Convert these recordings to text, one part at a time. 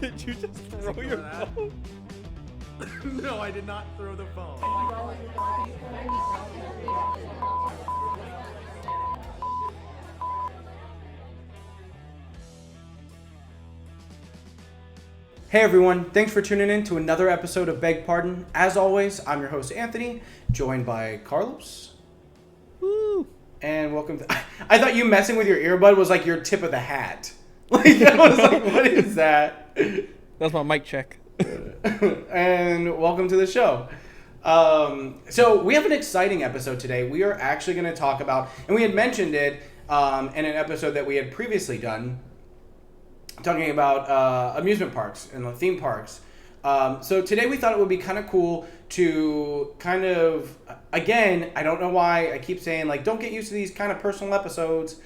Did you just throw your phone? No, I did not throw the phone. Hey everyone, thanks for tuning in to another episode of Beg Pardon. As always, I'm your host Anthony, joined by Carlos. Woo! And welcome to... I thought you messing with your earbud was like your tip of the hat. Like, I was like, what is that? That's my mic check. And welcome to the show. So we have an exciting episode today. We are actually going to talk about, and we had mentioned it in an episode that we had previously done, talking about amusement parks and theme parks. So today we thought it would be kind of cool to kind of, again, I don't know why I keep saying, like, don't get used to these kind of personal episodes.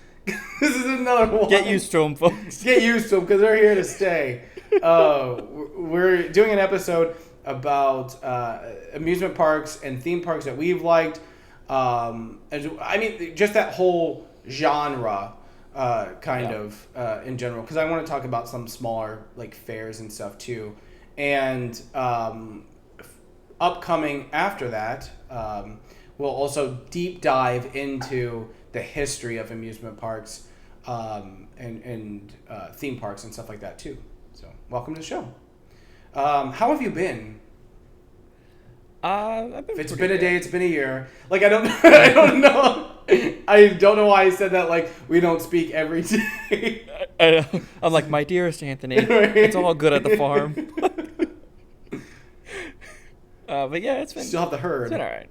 This is another one. Get used to them, folks. Get used to them because they're here to stay. We're doing an episode about amusement parks and theme parks that we've liked. I mean, just that whole genre. In general, because I want to talk about some smaller like fairs and stuff too, and upcoming after that, we'll also deep dive into the history of amusement parks and theme parks and stuff like that too. So, welcome to the show. How have you been? I've been It's pretty been a good. day. It's been a year. Like I don't know. I don't know why I said that. Like we don't speak every day. I'm like, my dearest Anthony, it's all good at the farm. But yeah, it's been Still have the herd. It's been all right.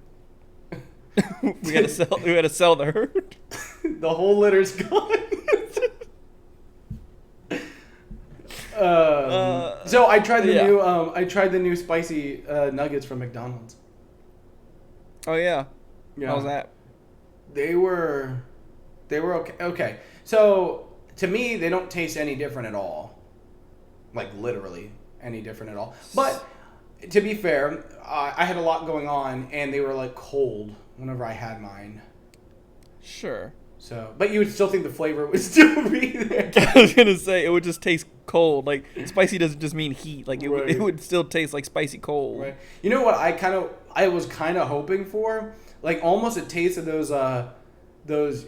We gotta sell the herd. The whole litter's gone. So I tried the new spicy nuggets from McDonald's. Oh yeah. Yeah. How was that? They were okay. Okay. So to me, they don't taste any different at all. Like literally any different at all. But to be fair, I had a lot going on, and they were like cold whenever I had mine. Sure. So, but you would still think the flavor would still be there. I was gonna say it would just taste cold. Like spicy doesn't just mean heat. Like it would still taste like spicy cold. Right. You know what I was kind of hoping for? Like almost a taste of those.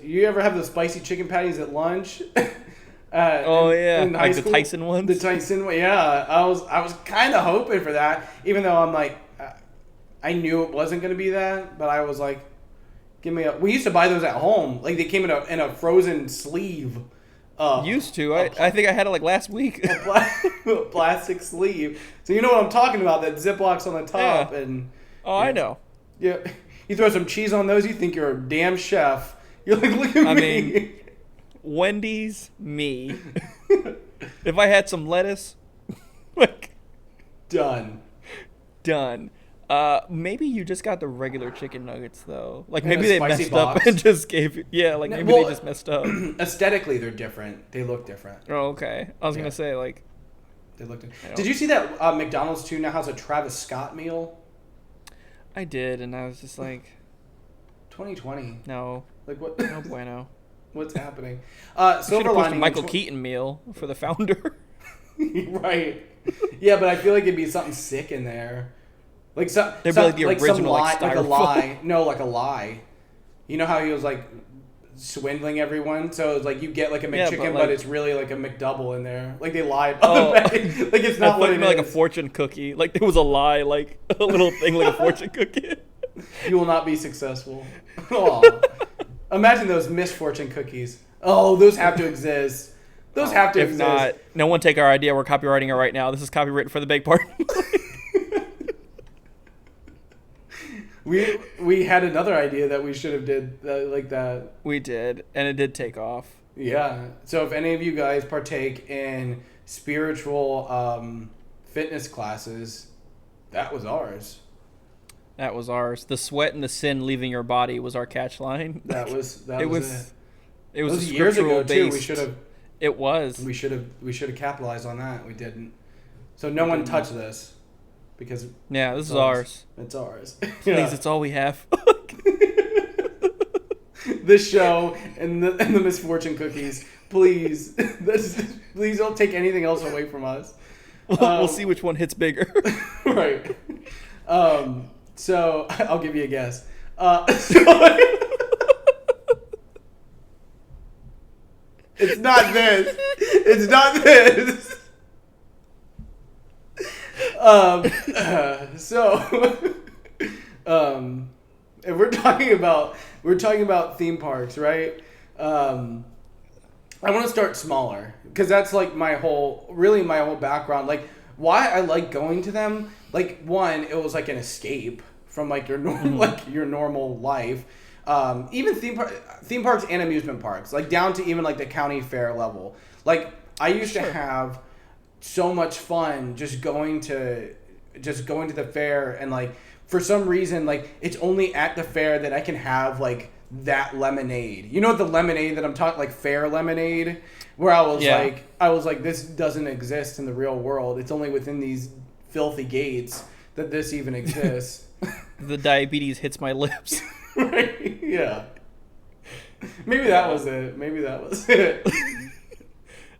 You ever have those spicy chicken patties at lunch? In high Like school? the Tyson ones. The Tyson one, yeah. I was kind of hoping for that, even though I'm like, I knew it wasn't gonna be that, but I was like, give me a. We used to buy those at home, like they came in a frozen sleeve. Used to. I think I had it like last week. A plastic sleeve. So you know what I'm talking about? That Ziplocs on the top, Yeah. and I know. yeah, you throw some cheese on those, you think you're a damn chef. You're like, look at me. I mean, Wendy's, me. If I had some lettuce, like Done. done. Maybe you just got the regular chicken nuggets though. Like In maybe a they spicy messed box? up and just gave you. Yeah, like maybe Well, they just messed up. Aesthetically, they're different. They look different. Oh, okay. I was Yeah. gonna say like. They look. I Did you see that McDonald's too now has a Travis Scott meal? I did, and I was just like, 2020. no, Like what? no bueno. What's happening? Should Silver have pushed a lining. Michael Keaton meal for the founder. Right. Yeah, but I feel like it'd be something sick in there. Like some. They'd be some like the some original, lie, like, like a styrofoam. lie. No, like a lie. You know how he was like swindling everyone? So it's like you get like a Yeah, McChicken, but, but like- it's really like a McDouble in there. Like they lied about the bag. Like it's I not thought what you it meant like a is. fortune cookie. Like there was a lie, like a little thing like a fortune cookie. You will not be successful. Oh. Imagine those misfortune cookies. Oh, those have to exist. Those have to If exist. not, no one take our idea. We're copywriting it right now. This is copywritten for the big part. We had another idea that we should have did like that. We did, and it did take off. Yeah. So if any of you guys partake in spiritual fitness classes, that was ours. That was ours. The sweat and the sin leaving your body was our catch line. That was It was it. It It was was a years ago scriptural too. based. We should have It was. we should have capitalized on that. We didn't. So no one touched this because Yeah, this is it's ours. It's ours. Please, it's all we have. This show and the misfortune cookies. Please, please don't take anything else away from us. We'll see which one hits bigger. Right. So I'll give you a guess. It's not this. It's not this. If we're talking about theme parks, right? I want to start smaller because that's like my whole background. Like why I like going to them. Like one, it was like an escape from like your normal life. Even theme parks and amusement parks, like down to even like the county fair level. Like I used to have so much fun just going to the fair, and like for some reason like it's only at the fair that I can have like that lemonade. You know the lemonade that I'm talking, like fair lemonade, where I was like this doesn't exist in the real world. It's only within these filthy gates that this even exists. The diabetes hits my lips. Right? Yeah. Maybe that was it.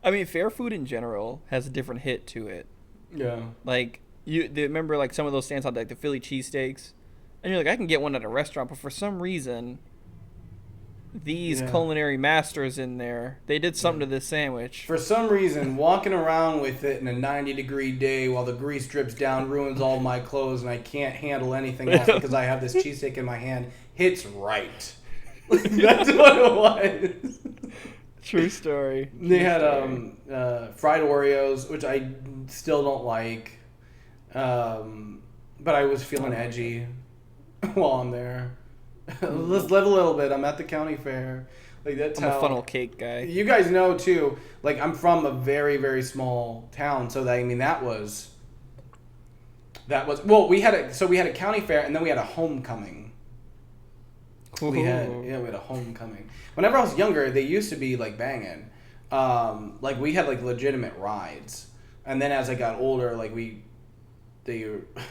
I mean, fair food in general has a different hit to it. Yeah. Like remember like some of those stands had like the Philly cheesesteaks, and you're like, I can get one at a restaurant, but for some reason, these culinary masters in there, they did something to this sandwich. For some reason, walking around with it in a 90-degree day while the grease drips down ruins all my clothes and I can't handle anything else because I have this cheesesteak in my hand hits right. That's what it was. True story. They had fried Oreos, which I still don't like, but I was feeling edgy while I'm there. Let's live a little bit. I'm at the county fair. Like that's I'm a funnel cake guy. You guys know too. Like I'm from a very very small town, so that well we had a county fair and then we had a homecoming. We had a homecoming. Whenever I was younger, they used to be like banging. Like we had like legitimate rides, and then as I got older, like they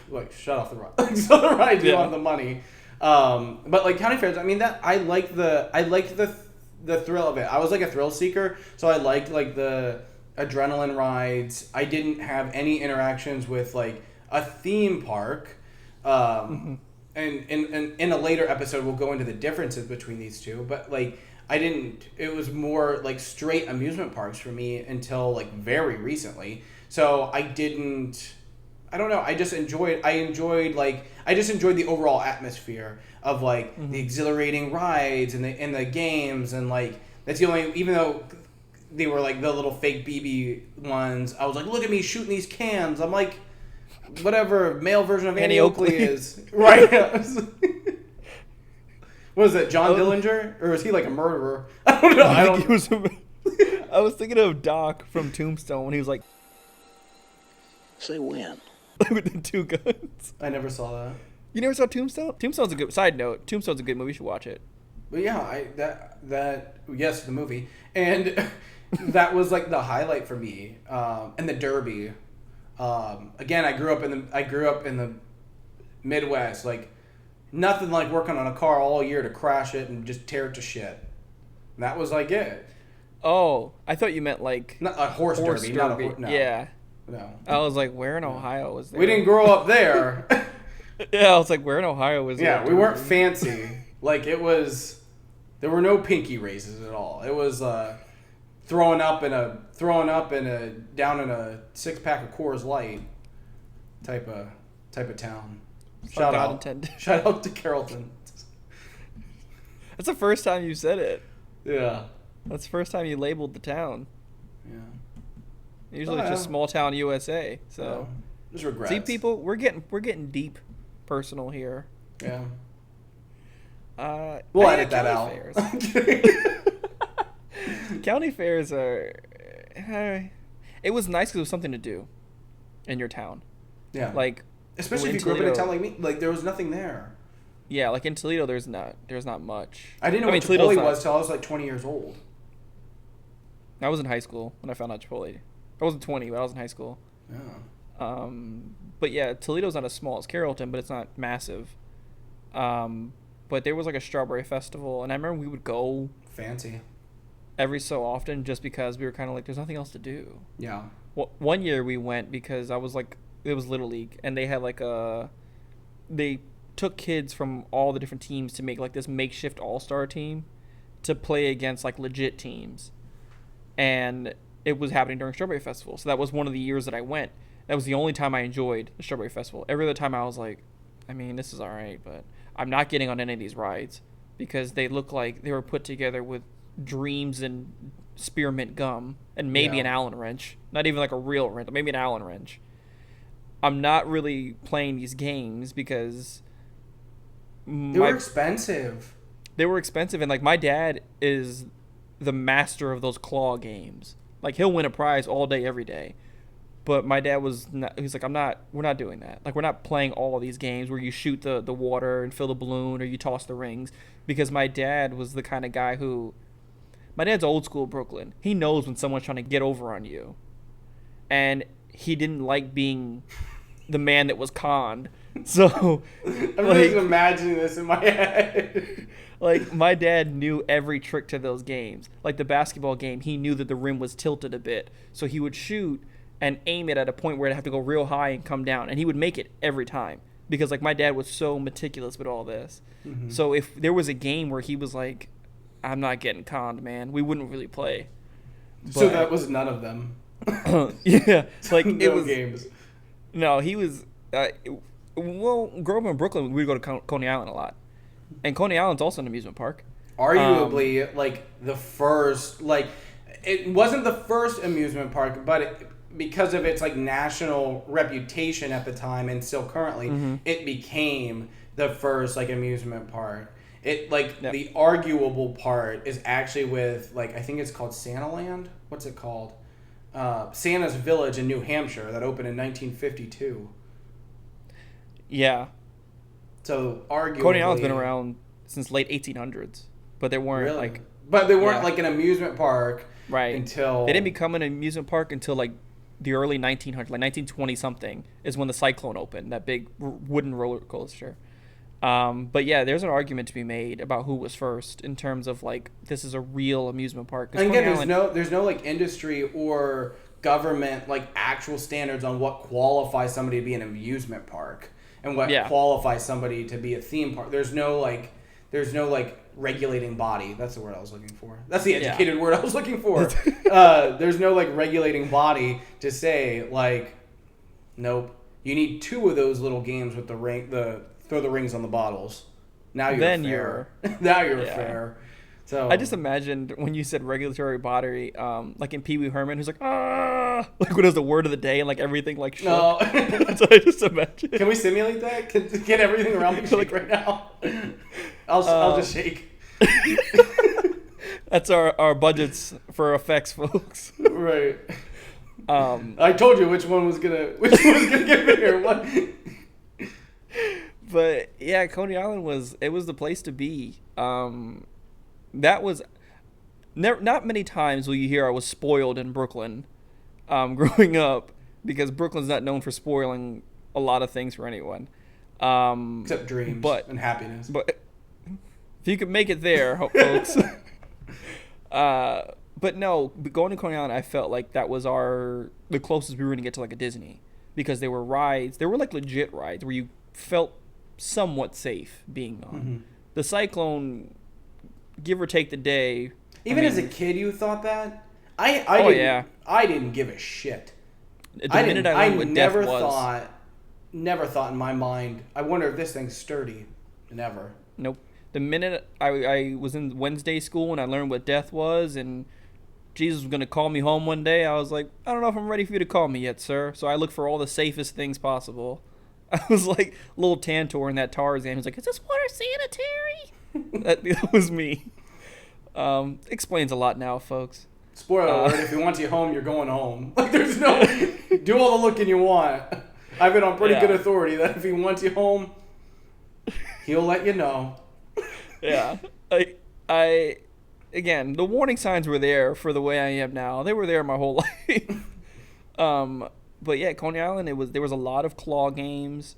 like shut off the rides. So the rides you want the money. But like county fairs, I mean that I liked the thrill of it. I was like a thrill seeker, so I liked like the adrenaline rides. I didn't have any interactions with like a theme park. And in a later episode, we'll go into the differences between these two. But like it was more like straight amusement parks for me until like very recently. So I don't know. I just enjoyed the overall atmosphere of like the exhilarating rides and the games, and like that's the only, even though they were like the little fake BB ones, I was like, look at me shooting these cans. I'm like, whatever male version of Annie Oakley is. Right. What was it, John Dillinger? Or was he like a murderer? I don't know. I was thinking of Doc from Tombstone when he was like, say when. with the two guns. I never saw that. You never saw Tombstone? Tombstone's a good side note. Tombstone's a good movie. You should watch it. But yeah, yes, the movie, and that was like the highlight for me. And the Derby. Again, I grew up in the Midwest. Like nothing like working on a car all year to crash it and just tear it to shit. And that was like it. Oh, I thought you meant like not a horse derby. Not a no. Yeah. No. I was like, where in Ohio was there? We didn't grow up there. Yeah, I was like, where in Ohio was there? Yeah, we weren't fancy. Like it was, there were no pinky raises at all. It was throwing up in a down in a 6-pack of Coors Light type of town. Shout out to Carrollton. That's the first time you said it. Yeah. That's the first time you labeled the town. Yeah. Usually it's just small town USA. So just regrets. See, people, we're getting deep personal here. Yeah. We'll edit that out. County fairs are. It was nice because it was something to do in your town. Yeah. Like, especially if you grew up in a town like me, like there was nothing there. Yeah, like in Toledo, there's not much. I didn't know what Chipotle was till I was like 20 years old. I was in high school when I found out Chipotle. I wasn't 20, but I was in high school. Yeah. But yeah, Toledo's not as small as Carrollton, but it's not massive. But there was like a strawberry festival, and I remember we would go fancy every so often just because we were kind of like, there's nothing else to do. Yeah. one year we went because it was Little League, and they had they took kids from all the different teams to make like this makeshift all-star team to play against like legit teams. And it was happening during Strawberry Festival. So that was one of the years that I went. That was the only time I enjoyed the Strawberry Festival. Every other time I was like, I mean, this is all right, but I'm not getting on any of these rides because they look like they were put together with dreams and spearmint gum and maybe an Allen wrench. Not even like a real wrench, maybe an Allen wrench. I'm not really playing these games because they were expensive. They were expensive, and like my dad is the master of those claw games. Like he'll win a prize all day, every day. But my dad was not, he's like, we're not doing that. Like we're not playing all these games where you shoot the water and fill the balloon or you toss the rings, because my dad was the kind of guy my dad's old school Brooklyn. He knows when someone's trying to get over on you. And he didn't like being the man that was conned. So I'm just imagining this in my head. Like my dad knew every trick to those games. Like the basketball game, he knew that the rim was tilted a bit. So he would shoot and aim it at a point where it'd have to go real high and come down. And he would make it every time. Because like my dad was so meticulous with all this. Mm-hmm. So if there was a game where he was like, I'm not getting conned, man, we wouldn't really play. So that was none of them. Yeah, like no it was games. No, he was. Growing up in Brooklyn, we'd go to Coney Island a lot, and Coney Island's also an amusement park. Arguably, like the first, like it wasn't the first amusement park, but because of its like national reputation at the time and still currently, it became the first like amusement park. It the arguable part is actually with like I think it's called Santaland. What's it called? Santa's Village in New Hampshire that opened in 1952. Yeah. So arguably, Coney Island's been around since late 1800s, but they weren't like an amusement park, right? Until they didn't become an amusement park until like the early 1900s, like 1920 something, is when the Cyclone opened, that big wooden roller coaster. But yeah, there's an argument to be made about who was first in terms of like this is a real amusement park. And again, there's no like industry or government like actual standards on what qualifies somebody to be an amusement park and what qualifies somebody to be a theme park. There's no regulating body. That's the word I was looking for. That's the educated word I was looking for. There's no like regulating body to say like, nope, you need 2 of those little games with throw the rings on the bottles. Now you're fair. Now you're fair. So I just imagined when you said regulatory body, like in Pee Wee Herman, who's like, like when it was the word of the day and like everything like shook. No. That's what I just imagined. Can we simulate that? Can everything around me shake right now? I'll just shake. That's our budgets for effects, folks. Right. I told you which one was gonna get bigger. What? But yeah, Coney Island was the place to be. That was not many times will you hear I was spoiled in Brooklyn, growing up, because Brooklyn's not known for spoiling a lot of things for anyone, except dreams and happiness. But if you could make it there, folks. But no, going to Coney Island, I felt like that was the closest we were going to get to like a Disney, because there were rides. There were like legit rides where you felt somewhat safe being on. Mm-hmm. The Cyclone, give or take the day. Even as a kid, you thought that? I didn't give a shit. Never thought in my mind, I wonder if this thing's sturdy. Never. Nope. The minute I was in Wednesday school and I learned what death was and Jesus was going to call me home one day, I was like, I don't know if I'm ready for you to call me yet, sir. So I looked for all the safest things possible. I was like little Tantor in that Tarzan. He was like, is this water sanitary? that was me. Explains a lot now, folks. Spoiler alert, if he wants you home, you're going home. Like, there's no... do all the looking you want. I've been on pretty good authority that if he wants you home, he'll let you know. Yeah. Again, the warning signs were there for the way I am now. They were there my whole life. But yeah, Coney Island, there was a lot of claw games.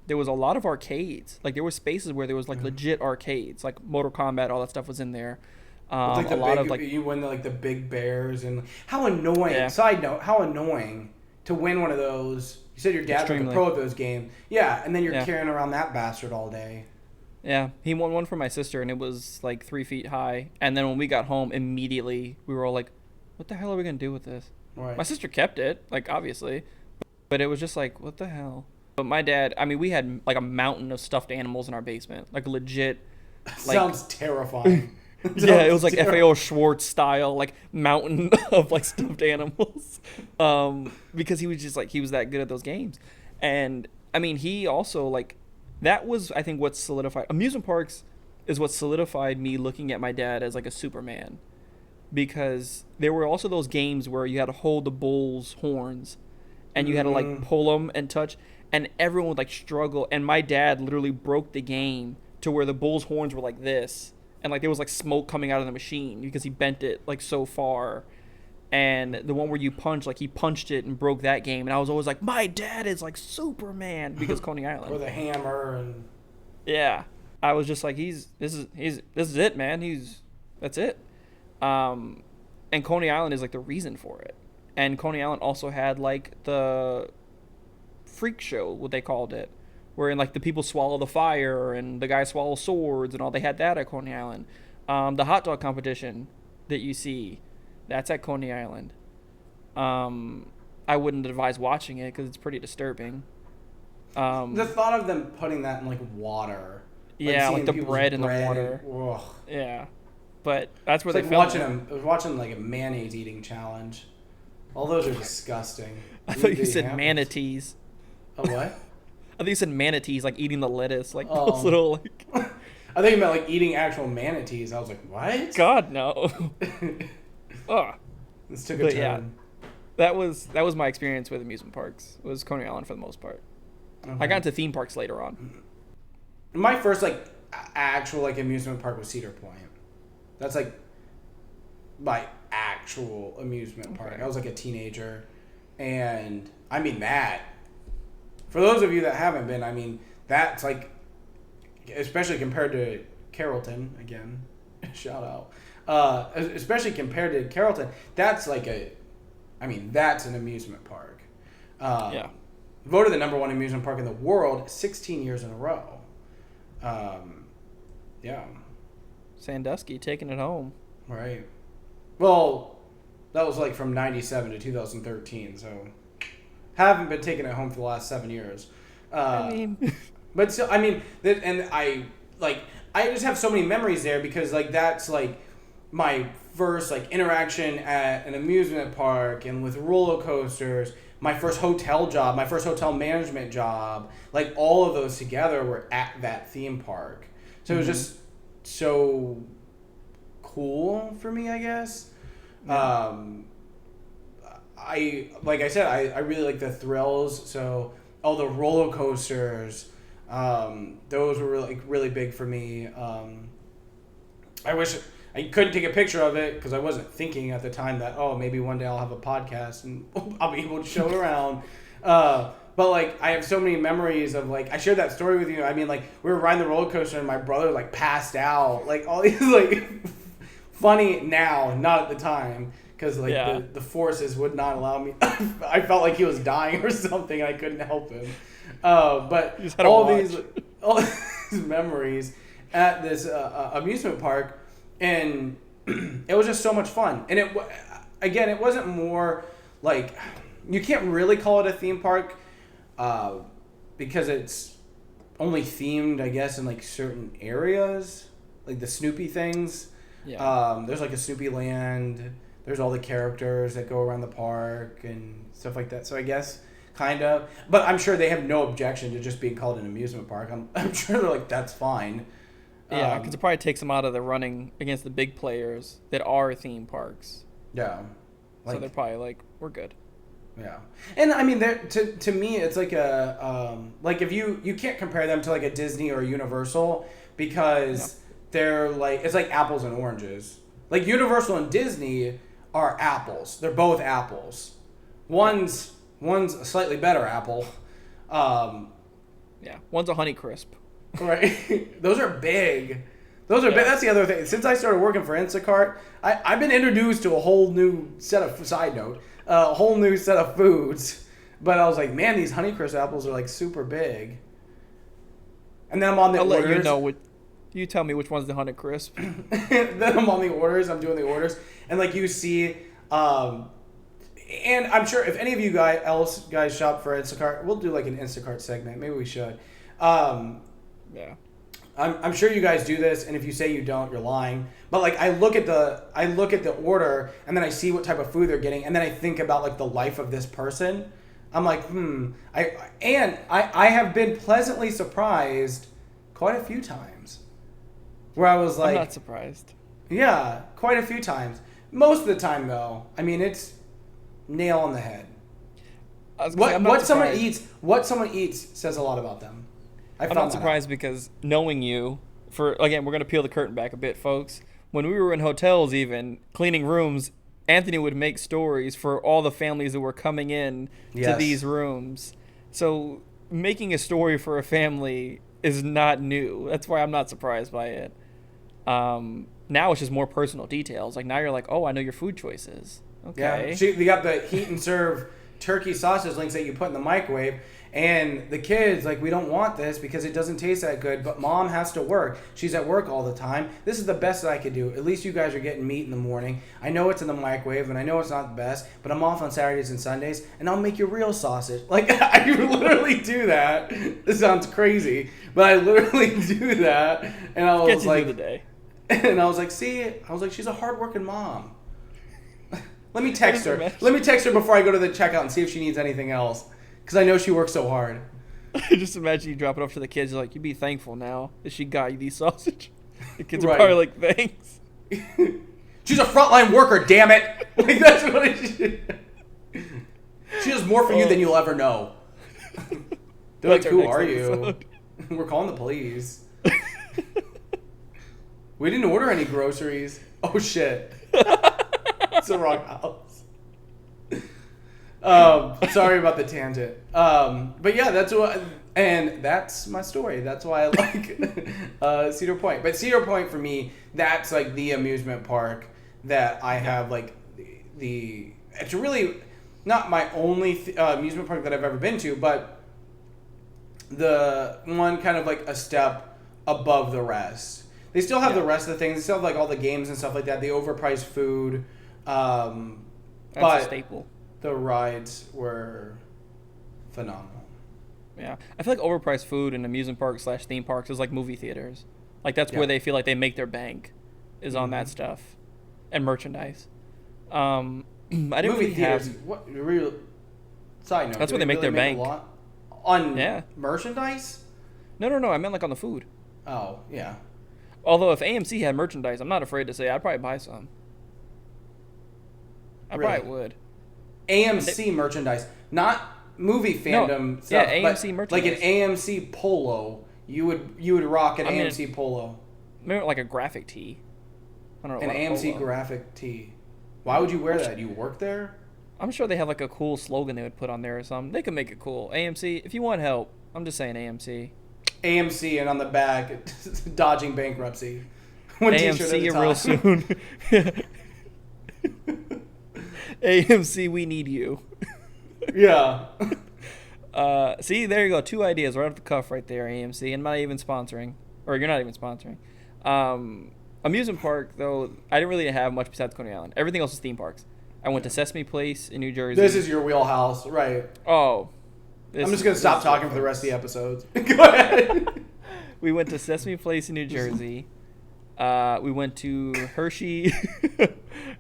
There was a lot of arcades. Like there were spaces where there was like legit arcades, like Mortal Kombat, all that stuff was in there. It's like A lot of like you win like the big bears and how annoying. Yeah. Side note, how annoying to win one of those. You said your dad's like a Extremely. pro at those games. Yeah, and then you're Yeah. carrying around that bastard all day. Yeah, he won one for my sister, and it was like 3 feet high. And then when we got home, immediately we were all like, "What the hell are we gonna do with this?" Right. My sister kept it, like obviously, but it was just like, "What the hell?" But my dad, I mean, we had like a mountain of stuffed animals in our basement, like legit. Like, Sounds terrifying. yeah, it was like FAO Schwartz style, like mountain of like stuffed animals, because he was just like he was that good at those games, and I mean he also like that was I think what solidified amusement parks is what solidified me looking at my dad as like a Superman, because there were also those games where you had to hold the bull's horns, and you had to like pull them and touch, and everyone would like struggle, and my dad literally broke the game to where the bull's horns were like this. And like there was like smoke coming out of the machine because he bent it like so far, and the one where you punch, like he punched it and broke that game, and I was always like, my dad is like Superman because Coney Island. With a hammer and Yeah, I was just like, this is it, man. That's it. And Coney Island is like the reason for it, and Coney Island also had like the freak show, what they called it, wherein like the people swallow the fire and the guys swallow swords and all. They had that at Coney Island. The hot dog competition that you see, that's at Coney Island. I wouldn't advise watching it because it's pretty disturbing. the thought of them putting that in like water. Yeah, like seeing the people's bread in the bread water. and- ugh. Yeah, but that's where It's they like filmed it. watching like a mayonnaise eating challenge. All those are disgusting. I thought you They said have- manatees. A what? I think you said manatees, like eating the lettuce, like Oh. those little like. I think you meant like eating actual manatees. I was like, what? God no. Ugh. This took a But turn. yeah. That was my experience with amusement parks. Was Coney Island for the most part. Okay. I got into theme parks later on. My first like actual like amusement park was Cedar Point. That's like my actual amusement park. Okay. I was like a teenager, and I mean that. For those of you that haven't been, I mean that's like, especially compared to Carrollton again, shout out. Especially compared to Carrollton, that's like that's an amusement park. Yeah. Voted the #1 amusement park in the world 16 years in a row. Yeah. Sandusky taking it home. Right. Well, that was like from 97 to 2013, so haven't been taking it home for the last 7 years. I mean, But still, I mean, and I just have so many memories there because like that's like my first like interaction at an amusement park and with roller coasters. My first hotel job, my first hotel management job, like all of those together were at that theme park. So it was just so cool for me, I guess. Yeah. I really like the thrills. So all the roller coasters, those were really big for me. I wish I couldn't take a picture of it because I wasn't thinking at the time that maybe one day I'll have a podcast and I'll be able to show it around. But like I have so many memories of like I shared that story with you. I mean like we were riding the roller coaster and my brother like passed out. Like all these like funny now, not at the time. Because like the forces would not allow me. I felt like he was dying or something. I couldn't help him. But all these memories at this amusement park, and it was just so much fun. And it wasn't more like you can't really call it a theme park because it's only themed, I guess, in like certain areas, like the Snoopy things. Yeah. There's like a Snoopy land. There's all the characters that go around the park and stuff like that. So I guess kind of, but I'm sure they have no objection to just being called an amusement park. I'm sure they're like, that's fine. Yeah, because it probably takes them out of the running against the big players that are theme parks. Yeah. So they're probably like, we're good. Yeah. And I mean, to me, it's like like if you can't compare them to like a Disney or a Universal because they're like, it's like apples and oranges. Like Universal and Disney are apples. They're both apples. One's a slightly better apple. Yeah, one's a Honeycrisp. Right. Those are big. Those are Yeah. that's the other thing. Since I started working for Instacart, I've been introduced to a whole new set of a whole new set of foods. But I was like, man, these Honeycrisp apples are like super big. And then I'm on the I'll orders. let you know what. You tell me which one's the Honeycrisp. Then I'm on the orders. I'm doing the orders, and like you see, and I'm sure if any of you guys shop for Instacart, we'll do like an Instacart segment. Maybe we should. Yeah. I'm sure you guys do this, and if you say you don't, you're lying. But like I look at the order, and then I see what type of food they're getting, and then I think about like the life of this person. I'm like, I have been pleasantly surprised quite a few times, where I was like, I'm not surprised. yeah, quite a few times. Most of the time, though, I mean, it's nail on the head. What someone eats says a lot about them. I'm not surprised because knowing you, we're going to peel the curtain back a bit, folks. When we were in hotels, even cleaning rooms, Anthony would make stories for all the families that were coming in to these rooms. So making a story for a family is not new. That's why I'm not surprised by it. Now it's just more personal details. Like now you're like, oh, I know your food choices. Okay. Yeah, you got the heat and serve turkey sausage links that you put in the microwave. And the kids, like, we don't want this because it doesn't taste that good, but mom has to work. She's at work all the time. This is the best that I could do. At least you guys are getting meat in the morning. I know it's in the microwave, and I know it's not the best, but I'm off on Saturdays and Sundays, and I'll make you real sausage. Like, I literally do that. This sounds crazy, but I literally do that. And I was like, the day. And I was like, she's a hardworking mom. Let me text her. Let me text her before I go to the checkout and see if she needs anything else. Because I know she works so hard. Just imagine you drop it off to the kids. You're like, you be thankful now that she got you these sausage. The kids are probably like, thanks. She's a frontline worker, damn it. Like, that's what she does more for you than you'll ever know. They're like, who are you? We're calling the police. We didn't order any groceries. Oh, shit. It's the wrong house. Sorry about the tangent. But yeah, that's my story. That's why I like Cedar Point. But Cedar Point for me, that's like the amusement park that I have like it's really not my only amusement park that I've ever been to, but the one kind of like a step above the rest. They still have the rest of the things. They still have like all the games and stuff like that. The overpriced food. That's but a staple. The rides were phenomenal. Yeah. I feel like overpriced food in amusement parks / theme parks is like movie theaters. Like that's where they feel like they make their bank is on that stuff. And merchandise. I didn't movie really theaters. have... What real side note? That's where they make their bank. On merchandise? No. I meant like on the food. Oh, yeah. Although if AMC had merchandise, I'm not afraid to say I'd probably buy some. I probably would. AMC merchandise, not movie fandom stuff. Yeah, AMC merchandise. Like an AMC polo, you would rock an AMC polo. Maybe like a graphic tee. I don't know. An AMC graphic tee. Why would you wear that? You work there? I'm sure they have like a cool slogan they would put on there or something. They could make it cool. AMC, if you want help, I'm just saying AMC. AMC and on the back, dodging bankruptcy. One AMC real soon. AMC, we need you. Yeah. See, there you go. 2 ideas right off the cuff right there, AMC. And not even sponsoring. Or you're not even sponsoring. Amusement park, though, I didn't really have much besides Coney Island. Everything else is theme parks. I went to Sesame Place in New Jersey. This is your wheelhouse, right? Oh. I'm just going to stop talking for the rest of the episodes. Go ahead. We went to Sesame Place in New Jersey. We went to Hershey,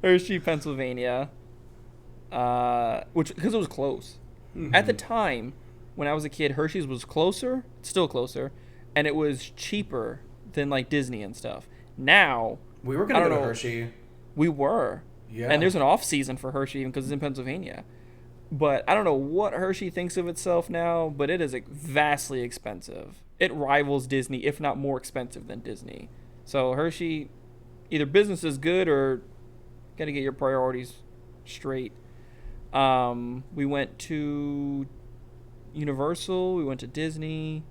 Pennsylvania. Because it was close. Mm-hmm. At the time, when I was a kid, Hershey's was closer, still closer, and it was cheaper than like Disney and stuff. Now we were gonna go to Hershey. We were, yeah. And there's an off season for Hershey even because it's in Pennsylvania. But I don't know what Hershey thinks of itself now, but it is vastly expensive. It rivals Disney, if not more expensive than Disney. So Hershey, either business is good or got to get your priorities straight. We went to Universal. We went to Disney.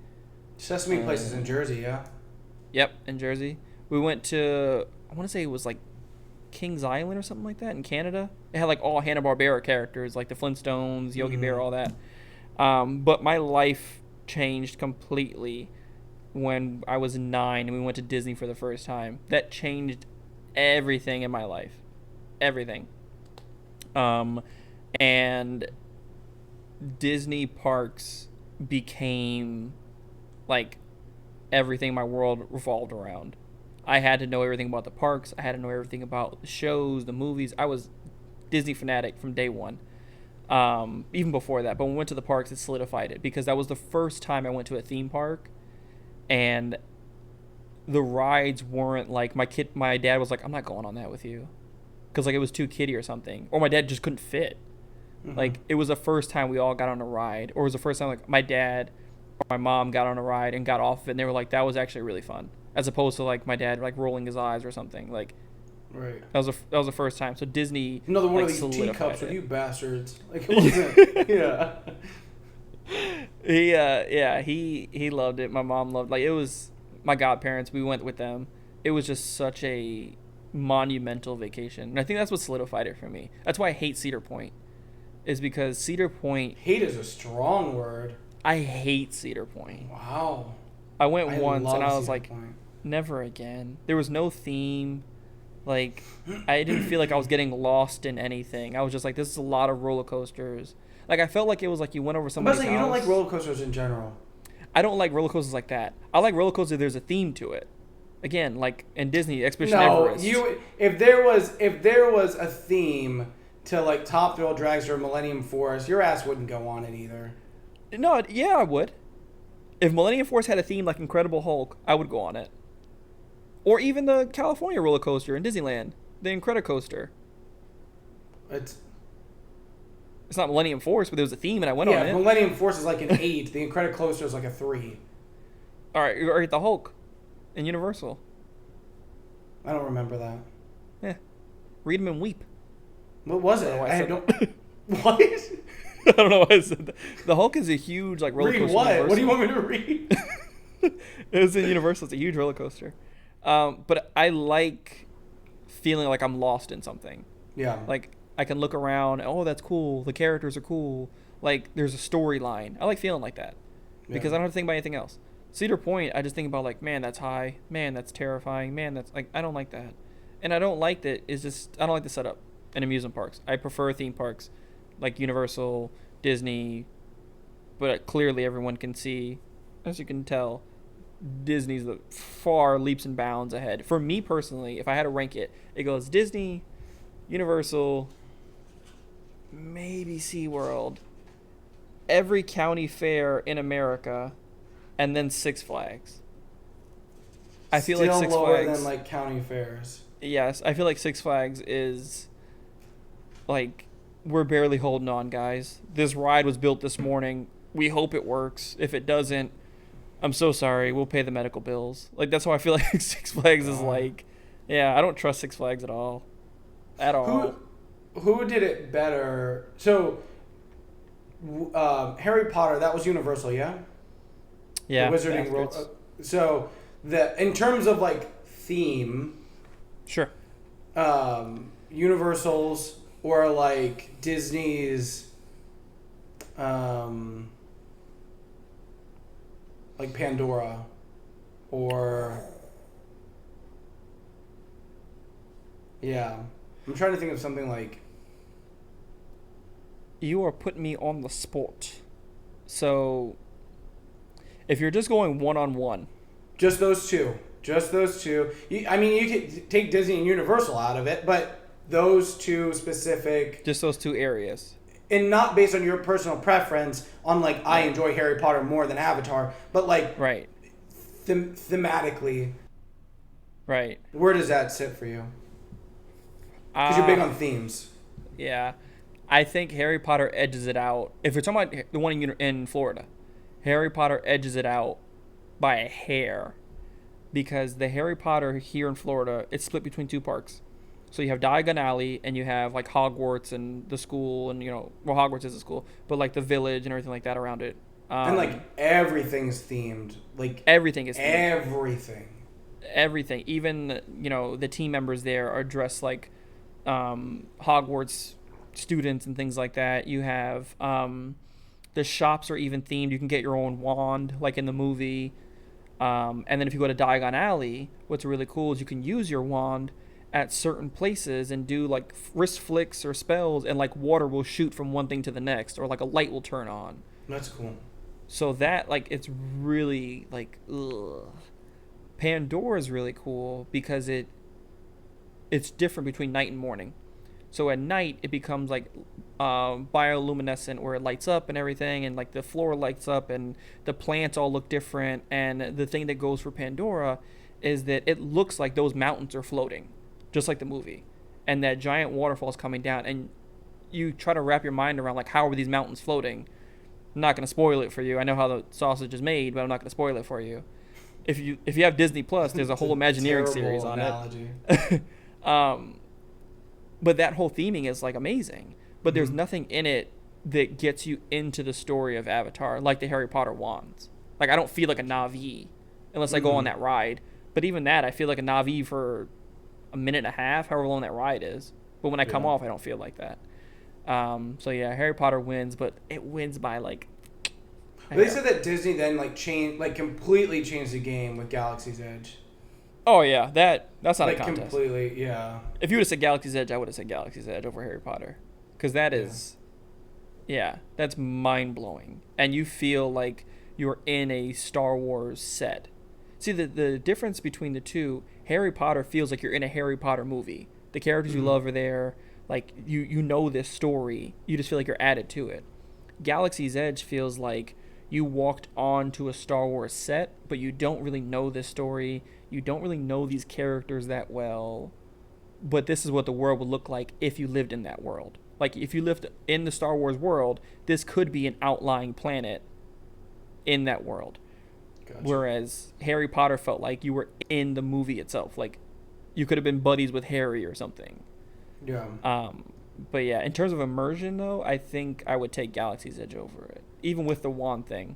Sesame Place is in Jersey, yeah? Yep, in Jersey. We went to, I want to say it was like Kings Island or something like that in Canada. It had like all Hanna-Barbera characters, like the Flintstones, Yogi Bear, all that. But my life changed completely when I was 9 and we went to Disney for the first time. That changed everything in my life. Everything. And Disney parks became like everything my world revolved around. I had to know everything about the parks. I had to know everything about the shows, the movies. I was Disney fanatic from day one. Even before that. But when we went to the parks, it solidified it because that was the first time I went to a theme park, and the rides weren't like my dad was like, I'm not going on that with you, because like it was too kiddie or something, or my dad just couldn't fit. Like it was the first time we all got on a ride, or it was the first time like my dad or my mom got on a ride and got off of it, and they were like, that was actually really fun, as opposed to like my dad like rolling his eyes or something. Like right, that was the first time. So Disney another one like, of these teacups with you bastards. Like it wasn't. He loved it. My mom loved, like, it was my godparents, we went with them. It was just such a monumental vacation, and I think that's what solidified it for me. That's why I hate Cedar Point, is because Cedar Point, hate is a strong word. I hate Cedar Point. Wow. I went once and I was Cedar like, Point. Never again. There was no theme. Like, I didn't feel like I was getting lost in anything. I was just like, this is a lot of roller coasters. Like, I felt like it was like you went over somebody's house. You don't like roller coasters in general. I don't like roller coasters like that. I like roller coasters if there's a theme to it. Again, like in Disney, Expedition Everest. If there was a theme to like Top Thrill Dragster or Millennium Force, your ass wouldn't go on it either. No, yeah, I would. If Millennium Force had a theme like Incredible Hulk, I would go on it. Or even the California roller coaster in Disneyland, the Incredicoaster. It's not Millennium Force, but there was a theme and I went on it. Yeah, Millennium Force is like an 8. The Incredicoaster is like a 3. All right, or the Hulk in Universal. I don't remember that. Yeah. Read them and weep. What was it? I don't. What? I don't know why I said that. The Hulk is a huge like roller coaster. Read what? Universal. What do you want me to read? It was in Universal. It's a huge roller coaster. But I like feeling like I'm lost in something. Yeah. Like I can look around. Oh, that's cool. The characters are cool. Like there's a storyline. I like feeling like that because I don't have to think about anything else. Cedar Point, I just think about like, man, that's high. Man, that's terrifying. Man, that's like, I don't like that. And I don't like that. It's just, I don't like the setup in amusement parks. I prefer theme parks like Universal, Disney, but clearly everyone can see, as you can tell, Disney's the far leaps and bounds ahead. For me personally, if I had to rank it, it goes Disney, Universal, maybe SeaWorld, every county fair in America, and then Six Flags. I feel like Six lower Flags than like county fairs. Yes, I feel like Six Flags is like, we're barely holding on, guys. This ride was built this morning. We hope it works. If it doesn't, I'm so sorry. We'll pay the medical bills. Like that's how I feel like Six Flags is like. Yeah, I don't trust Six Flags at all. At all. Who did it better? So, Harry Potter, that was Universal, yeah? Yeah. The Wizarding World. So, in terms of like theme, sure. Universal's or like Disney's, like Pandora, or yeah, I'm trying to think of something like. You are putting me on the spot. So, if you're just going one-on-one. Just those two. I mean, you could take Disney and Universal out of it, but those two specific. Just those two areas. And not based on your personal preference on, like, I enjoy Harry Potter more than Avatar, but, like, right. Thematically. Right. Where does that sit for you? Because you're big on themes. Yeah. I think Harry Potter edges it out. If you're talking about the one in Florida, Harry Potter edges it out by a hair, because the Harry Potter here in Florida, it's split between two parks. So you have Diagon Alley and you have like Hogwarts and the school, and Hogwarts is a school, but like the village and everything like that around it. And like everything's themed. Like everything is themed. Everything. everything. Even the team members there are dressed like Hogwarts students and things like that. You have the shops are even themed. You can get your own wand like in the movie. And then if you go to Diagon Alley, what's really cool is you can use your wand at certain places and do like wrist flicks or spells, and like water will shoot from one thing to the next, or like a light will turn on. That's cool. So that, like, it's really like, ugh. Pandora is really cool because it's different between night and morning. So at night it becomes like bioluminescent, where it lights up and everything, and like the floor lights up and the plants all look different. And the thing that goes for Pandora is that it looks like those mountains are floating, just like the movie, and that giant waterfall is coming down. And you try to wrap your mind around like, how are these mountains floating? I'm not going to spoil it for you. I know how the sausage is made, but I'm not going to spoil it for you. If you have Disney Plus, there's a whole Imagineering series on analogy. It. But that whole theming is like amazing. But there's nothing in it that gets you into the story of Avatar, like the Harry Potter wands. Like, I don't feel like a Na'vi unless I go on that ride. But even that, I feel like a Na'vi for a minute and a half, however long that ride is. But when I come off, I don't feel like that. So yeah, Harry Potter wins, but it wins by like. They said that Disney then completely changed the game with Galaxy's Edge. Oh yeah, that's not a contest. Completely, yeah. If you would have said Galaxy's Edge, I would have said Galaxy's Edge over Harry Potter, because that is, that's mind blowing, and you feel like you're in a Star Wars set. See, the difference between the two, Harry Potter feels like you're in a Harry Potter movie. The characters you love are there. Like, you know this story. You just feel like you're added to it. Galaxy's Edge feels like you walked onto a Star Wars set, but you don't really know this story. You don't really know these characters that well. But this is what the world would look like if you lived in that world. Like, if you lived in the Star Wars world, this could be an outlying planet in that world. Gotcha. Whereas Harry Potter felt like you were in the movie itself. Like, you could have been buddies with Harry or something. Yeah. But yeah, in terms of immersion, though, I think I would take Galaxy's Edge over it, even with the wand thing.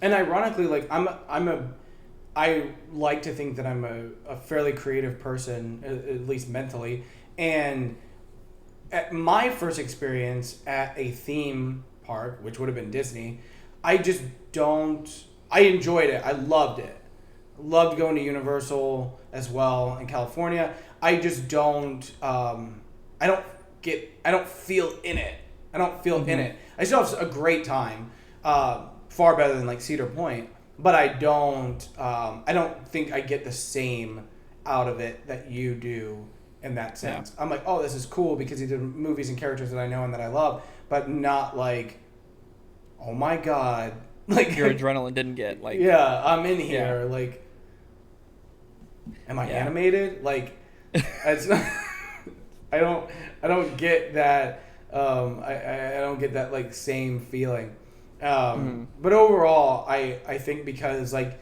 And ironically, like, I like to think that I'm a fairly creative person, at least mentally. And at my first experience at a theme park, which would have been Disney, I enjoyed it. I loved it. Loved going to Universal as well in California. I just don't, I don't feel in it. I don't feel in it. I still have a great time, far better than like Cedar Point, but I don't think I get the same out of it that you do in that sense. Yeah. I'm like, oh, this is cool because these are movies and characters that I know and that I love, but not like, oh my God. Like, your adrenaline didn't get like. Yeah, I'm in here. Yeah. Like, am I animated? Like, it's not. I don't get that. I don't get that like same feeling. But overall, I think because like,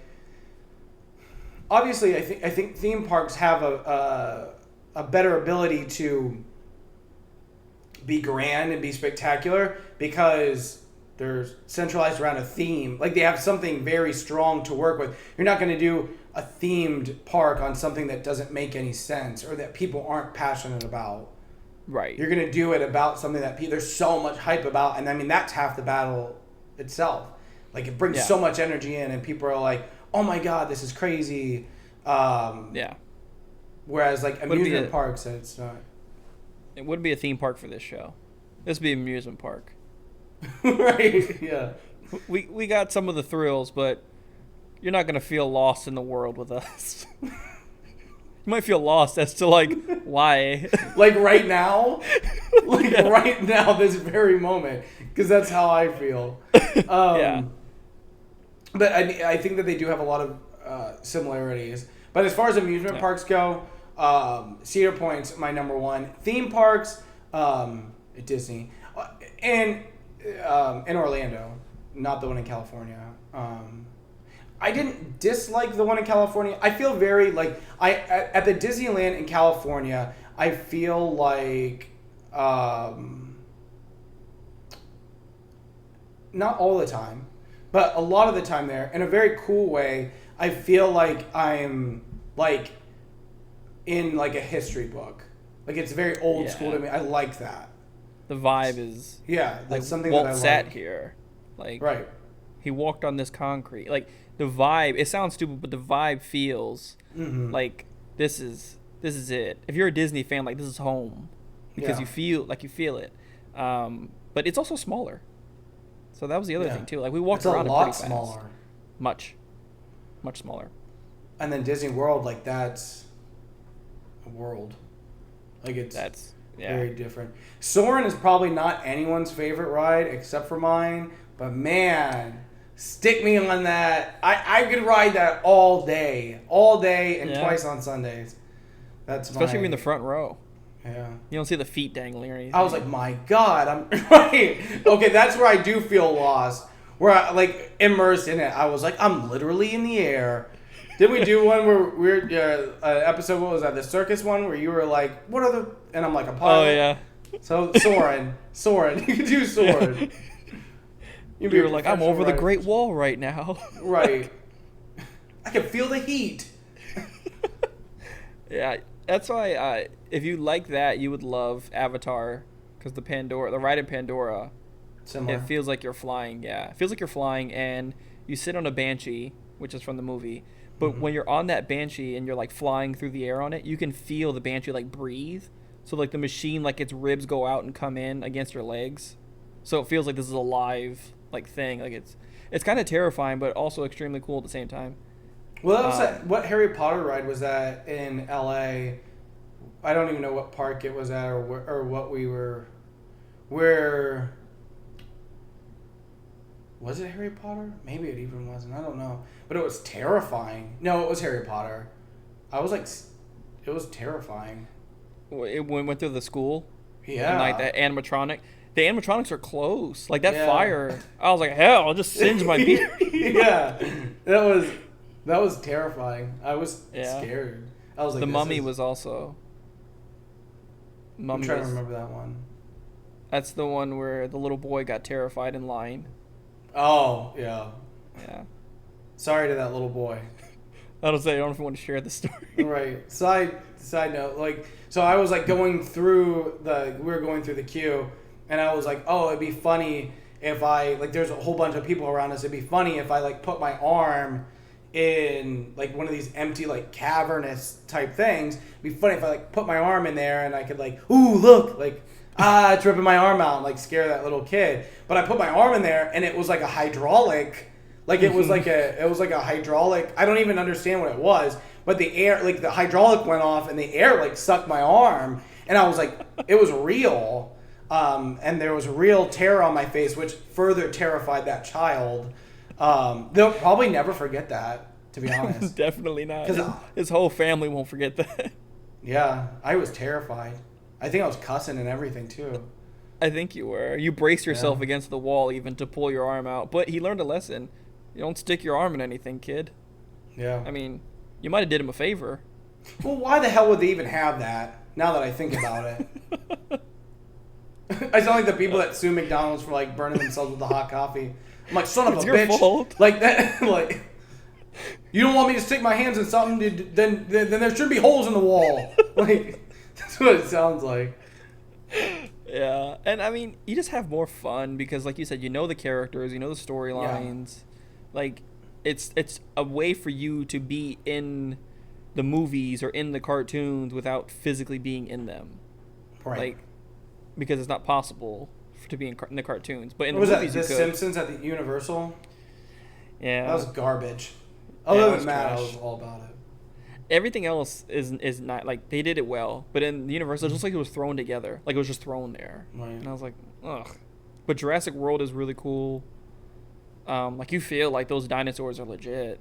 obviously, I think theme parks have a better ability to be grand and be spectacular because they're centralized around a theme. Like, they have something very strong to work with. You're not going to do a themed park on something that doesn't make any sense or that people aren't passionate about. Right. You're going to do it about something that there's so much hype about. And I mean, that's half the battle itself. Like, it brings so much energy in and people are like, oh my God, this is crazy. Whereas like amusement parks, it's not. It would be a theme park for this show. This would be an amusement park. Right, yeah. We got some of the thrills, but you're not going to feel lost in the world with us. You might feel lost as to, like, why. Like, right now? Like, right now, this very moment. Because that's how I feel. But I think that they do have a lot of similarities. But as far as amusement parks go, Cedar Point's my number one. Theme parks, at Disney. And in Orlando, not the one in California. I didn't dislike the one in California. I feel very like at the Disneyland in California, I feel like not all the time, but a lot of the time there, in a very cool way, I feel like I'm like in like a history book. Like it's very old school to me. I like that. The vibe is That's like something Walt that I sat like. here, like Right. he walked on this concrete. Like the vibe. It sounds stupid, but the vibe feels like this is it. If you're a Disney fan, like this is home because you feel it. But it's also smaller. So that was the other thing too. Like we walked it's around a it lot pretty fast. smaller. Much smaller. And then Disney World, like that's a world. Like it's very different. Soarin' is probably not anyone's favorite ride except for mine, but man, stick me on that. I could ride that all day, and twice on Sundays. That's especially if you're in the front row. Yeah. You don't see the feet dangling or anything. I was like, my God, I'm right. Okay, that's where I do feel lost. Where I like immersed in it. I was like, I'm literally in the air. Did we do one where we're episode? What was that? The circus one where you were like, "What are the?" And I'm like, "A pilot." Oh yeah. So Soarin'. You could do Soarin'. You were like, "I'm over the Great Wall right now." Right. I can feel the heat. Yeah, that's why. If you like that, you would love Avatar, because the ride in Pandora, Similar. it feels like you're flying. Yeah, it feels like you're flying, and you sit on a banshee, which is from the movie. But when you're on that banshee and you're like flying through the air on it, you can feel the banshee like breathe. So like the machine, like its ribs go out and come in against your legs. So it feels like this is a live like thing. Like it's kind of terrifying, but also extremely cool at the same time. Well, that was what Harry Potter ride was that in L.A. I don't even know what park it was at or what we were. Where was it Harry Potter? Maybe it even wasn't. I don't know. But it was terrifying. No, it was Harry Potter. I was like, it was terrifying. It went through the school. Yeah. And like that animatronic. The animatronics are close. Like that fire. I was like, hell, I'll just singe my feet. Yeah. That was terrifying. I was scared. I was like, the Mummy was also. I'm trying to remember that one. That's the one where the little boy got terrified in line. Oh, yeah. Yeah. Sorry to that little boy. I don't know if you want to share the story. Right. Side note, like, so I was like we were going through the queue, and I was like, oh, it'd be funny if I, like, there's a whole bunch of people around us. It'd be funny if I like put my arm in like one of these empty like cavernous type things. It'd be funny if I like put my arm in there and I could like, ooh, look, like, it's ripping my arm out and like scare that little kid. But I put my arm in there and it was like a hydraulic. Like it was like a hydraulic. I don't even understand what it was, but the air, like the hydraulic went off and the air like sucked my arm, and I was like, it was real, and there was real terror on my face, which further terrified that child. They'll probably never forget that, to be honest. Definitely not. His whole family won't forget that. Yeah, I was terrified. I think I was cussing and everything too. I think you were. You braced yourself against the wall even to pull your arm out, but he learned a lesson. You don't stick your arm in anything, kid. Yeah. I mean, you might have did him a favor. Well, why the hell would they even have that, now that I think about it? I sound like the people that sue McDonald's for, like, burning themselves with the hot coffee. I'm like, son of a bitch. Fault. Like, that, like, you don't want me to stick my hands in something, then there should be holes in the wall. Like, that's what it sounds like. Yeah, and I mean, you just have more fun because, like you said, you know the characters, you know the storylines. Yeah. Like, it's a way for you to be in the movies or in the cartoons without physically being in them. Right. Like, because it's not possible to be in the cartoons. But in what the was movies, that? The Simpsons at the Universal? Yeah. That was garbage. Other than that, I was all about it. Everything else is not, like, they did it well. But in the Universal, it just like it was thrown together. Like, it was just thrown there. Right. And I was like, ugh. But Jurassic World is really cool. Like, you feel like those dinosaurs are legit.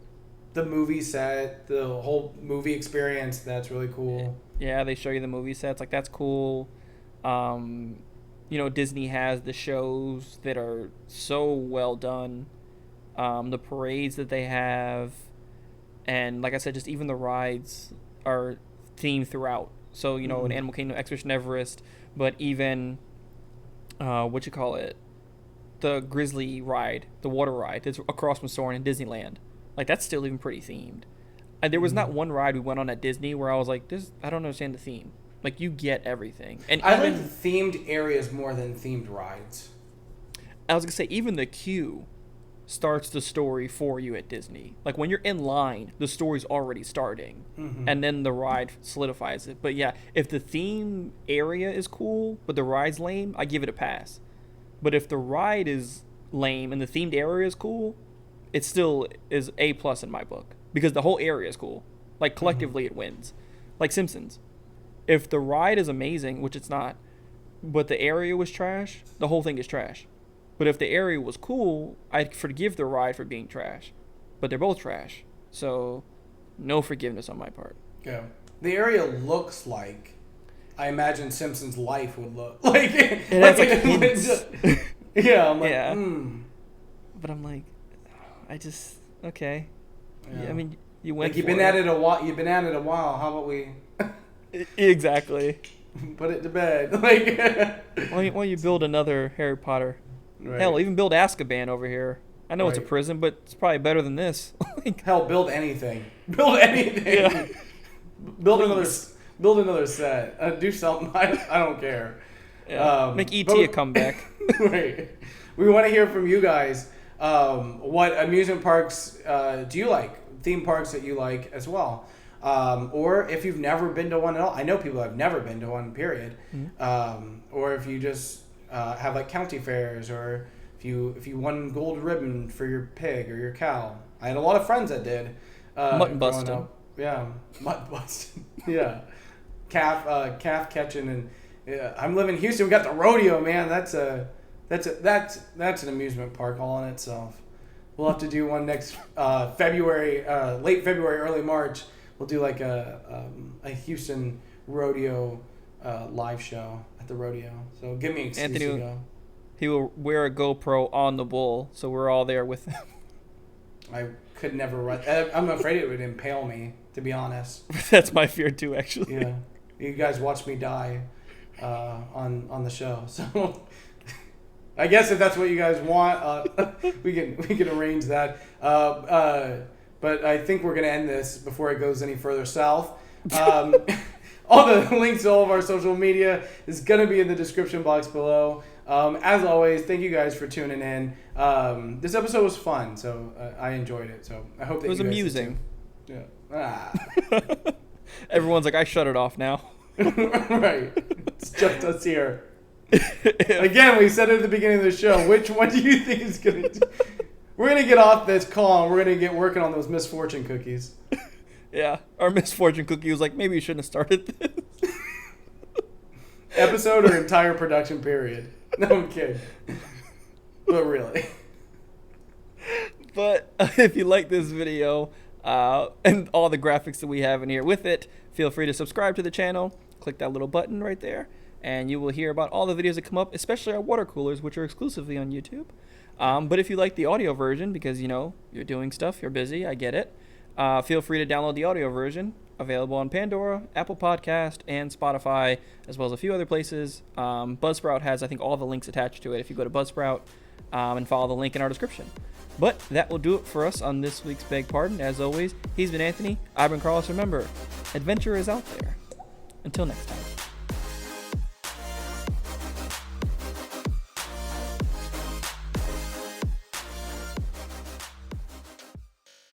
The movie set, the whole movie experience, that's really cool. Yeah, they show you the movie sets. Like, that's cool. You know, Disney has the shows that are so well done. The parades that they have. And like I said, just even the rides are themed throughout. So, you know, in Animal Kingdom, Expedition Everest, but even, the Grizzly ride, the water ride that's across from Soarin' in Disneyland. Like, that's still even pretty themed. And there was not one ride we went on at Disney where I was like, "This, I don't understand the theme." Like, you get everything. And I like themed areas more than themed rides. I was gonna say, even the queue starts the story for you at Disney. Like, when you're in line, the story's already starting, and then the ride solidifies it. But yeah, if the theme area is cool but the ride's lame, I give it a pass. But if the ride is lame and the themed area is cool, it still is A+ in my book, because the whole area is cool. Like, collectively it wins. Like Simpsons. If the ride is amazing, which it's not, but the area was trash, the whole thing is trash. But if the area was cool, I'd forgive the ride for being trash. But they're both trash. So, no forgiveness on my part. Yeah. The area looks like I imagine Simpsons' life would look. Like, it has, like, hints. Yeah, I'm like, yeah. But I'm like, okay. Yeah. I mean, you went like, you've been at it a while. How about we... Exactly. Put it to bed. Like, why don't you build another Harry Potter? Right. Hell, even build Azkaban over here. I know it's a prison, but it's probably better than this. Hell, build anything. Build anything. Yeah. Build another set. Do something. I don't care. Yeah. Make E.T. a comeback. Right. We want to hear from you guys. What amusement parks do you like? Theme parks that you like as well. Or if you've never been to one at all. I know people have never been to one, period. Or if you just have like county fairs, or if you won gold ribbon for your pig or your cow. I had a lot of friends that did. Mutton busting. Yeah, mutton busting. Yeah, calf catching, and I'm living in Houston. We got the rodeo, man. That's an amusement park all in itself. We'll have to do one next February, late February, early March. We'll do like a Houston rodeo live show at the rodeo. So give me an excuse to go. He will wear a GoPro on the bull, so we're all there with him. I could never ride. I'm afraid it would impale me, to be honest. That's my fear too, actually. Yeah, you guys watch me die on the show. So I guess if that's what you guys want, we can arrange that. But I think we're gonna end this before it goes any further south. All the links to all of our social media is going to be in the description box below. As always, thank you guys for tuning in. This episode was fun, so I enjoyed it. So I hope that it was amusing. Yeah. Everyone's like, I shut it off now. Right. It's just us here. Again, we said it at the beginning of the show. Which one do you think is going to... We're going to get off this call, and we're going to get working on those misfortune cookies. Yeah, our misfortune cookie was like, maybe you shouldn't have started this. Episode or entire production period? No, I'm kidding. But really. But if you like this video and all the graphics that we have in here with it, feel free to subscribe to the channel. Click that little button right there, and you will hear about all the videos that come up, especially our water coolers, which are exclusively on YouTube. But if you like the audio version, because, you're doing stuff, you're busy, I get it. Feel free to download the audio version, available on Pandora, Apple Podcast, and Spotify, as well as a few other places. Buzzsprout has, I think, all the links attached to it if you go to Buzzsprout and follow the link in our description. But that will do it for us on this week's Beg Pardon. As always, he's been Anthony, I've been Carlos. Remember, adventure is out there. Until next time.